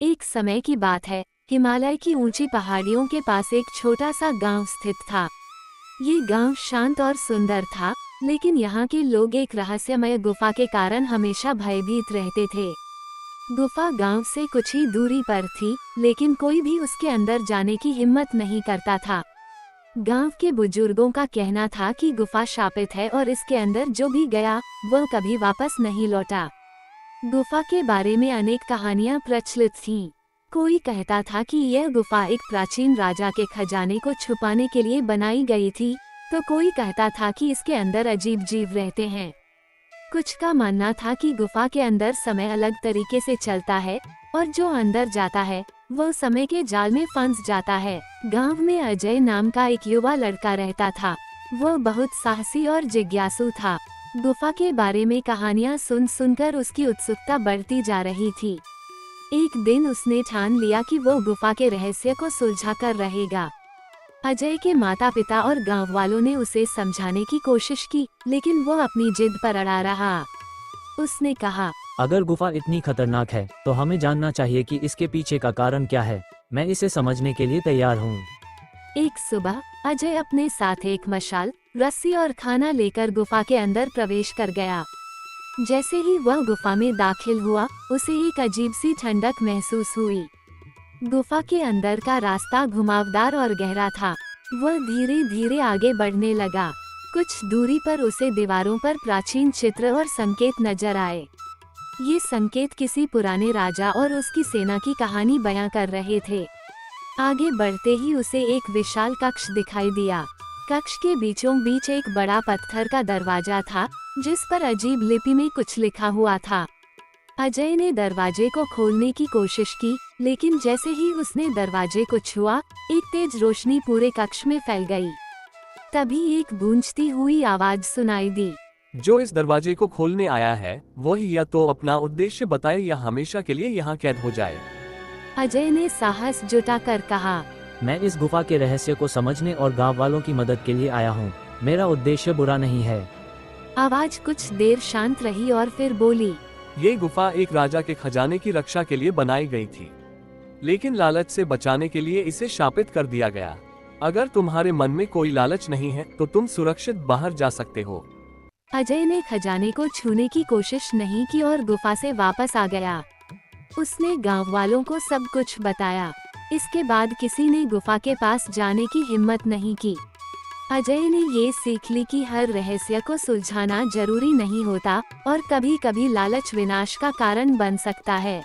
एक समय की बात है, हिमालय की ऊंची पहाड़ियों के पास एक छोटा सा गांव स्थित था। ये गांव शांत और सुंदर था, लेकिन यहाँ के लोग एक रहस्यमय गुफा के कारण हमेशा भयभीत रहते थे। गुफा गांव से कुछ ही दूरी पर थी, लेकिन कोई भी उसके अंदर जाने की हिम्मत नहीं करता था। गांव के बुजुर्गों का कहना था कि गुफा शापित है और इसके अंदर जो भी गया वह कभी वापस नहीं लौटा। गुफा के बारे में अनेक कहानियां प्रचलित थीं। कोई कहता था कि यह गुफा एक प्राचीन राजा के खजाने को छुपाने के लिए बनाई गई थी, तो कोई कहता था कि इसके अंदर अजीब जीव रहते हैं। कुछ का मानना था कि गुफा के अंदर समय अलग तरीके से चलता है और जो अंदर जाता है वह समय के जाल में फंस जाता है। गांव में अजय नाम का एक युवा लड़का रहता था। वह बहुत साहसी और जिज्ञासु था। गुफा के बारे में कहानियां सुनकर उसकी उत्सुकता बढ़ती जा रही थी। एक दिन उसने ठान लिया कि वो गुफा के रहस्य को सुलझा कर रहेगा। अजय के माता पिता और गांव वालों ने उसे समझाने की कोशिश की, लेकिन वो अपनी जिद पर अड़ा रहा। उसने कहा, अगर गुफा इतनी खतरनाक है तो हमें जानना चाहिए कि इसके पीछे का कारण क्या है। मैं इसे समझने के लिए तैयार हूँ। एक सुबह अजय अपने साथ एक मशाल, रस्सी और खाना लेकर गुफा के अंदर प्रवेश कर गया। जैसे ही वह गुफा में दाखिल हुआ, उसे एक अजीब सी ठंडक महसूस हुई। गुफा के अंदर का रास्ता घुमावदार और गहरा था। वह धीरे धीरे आगे बढ़ने लगा। कुछ दूरी पर उसे दीवारों पर प्राचीन चित्र और संकेत नजर आए। ये संकेत किसी पुराने राजा और उसकी सेना की कहानी बयां कर रहे थे। आगे बढ़ते ही उसे एक विशाल कक्ष दिखाई दिया। कक्ष के बीचों बीच एक बड़ा पत्थर का दरवाजा था, जिस पर अजीब लिपि में कुछ लिखा हुआ था। अजय ने दरवाजे को खोलने की कोशिश की, लेकिन जैसे ही उसने दरवाजे को छुआ, एक तेज रोशनी पूरे कक्ष में फैल गई। तभी एक गूंजती हुई आवाज सुनाई दी। जो इस दरवाजे को खोलने आया है वही या तो अपना उद्देश्य बताए या हमेशा के लिए यहाँ कैद हो जाए। अजय ने साहस जुटाकर कहा, मैं इस गुफा के रहस्य को समझने और गांव वालों की मदद के लिए आया हूँ। मेरा उद्देश्य बुरा नहीं है। आवाज कुछ देर शांत रही और फिर बोली, ये गुफा एक राजा के खजाने की रक्षा के लिए बनाई गई थी, लेकिन लालच से बचाने के लिए इसे शापित कर दिया गया। अगर तुम्हारे मन में कोई लालच नहीं है तो तुम सुरक्षित बाहर जा सकते हो। अजय ने खजाने को छूने की कोशिश नहीं की और गुफा से वापस आ गया। उसने गांव वालों को सब कुछ बताया। इसके बाद किसी ने गुफा के पास जाने की हिम्मत नहीं की। अजय ने ये सीख ली कि हर रहस्य को सुलझाना जरूरी नहीं होता और कभी-कभी लालच विनाश का कारण बन सकता है।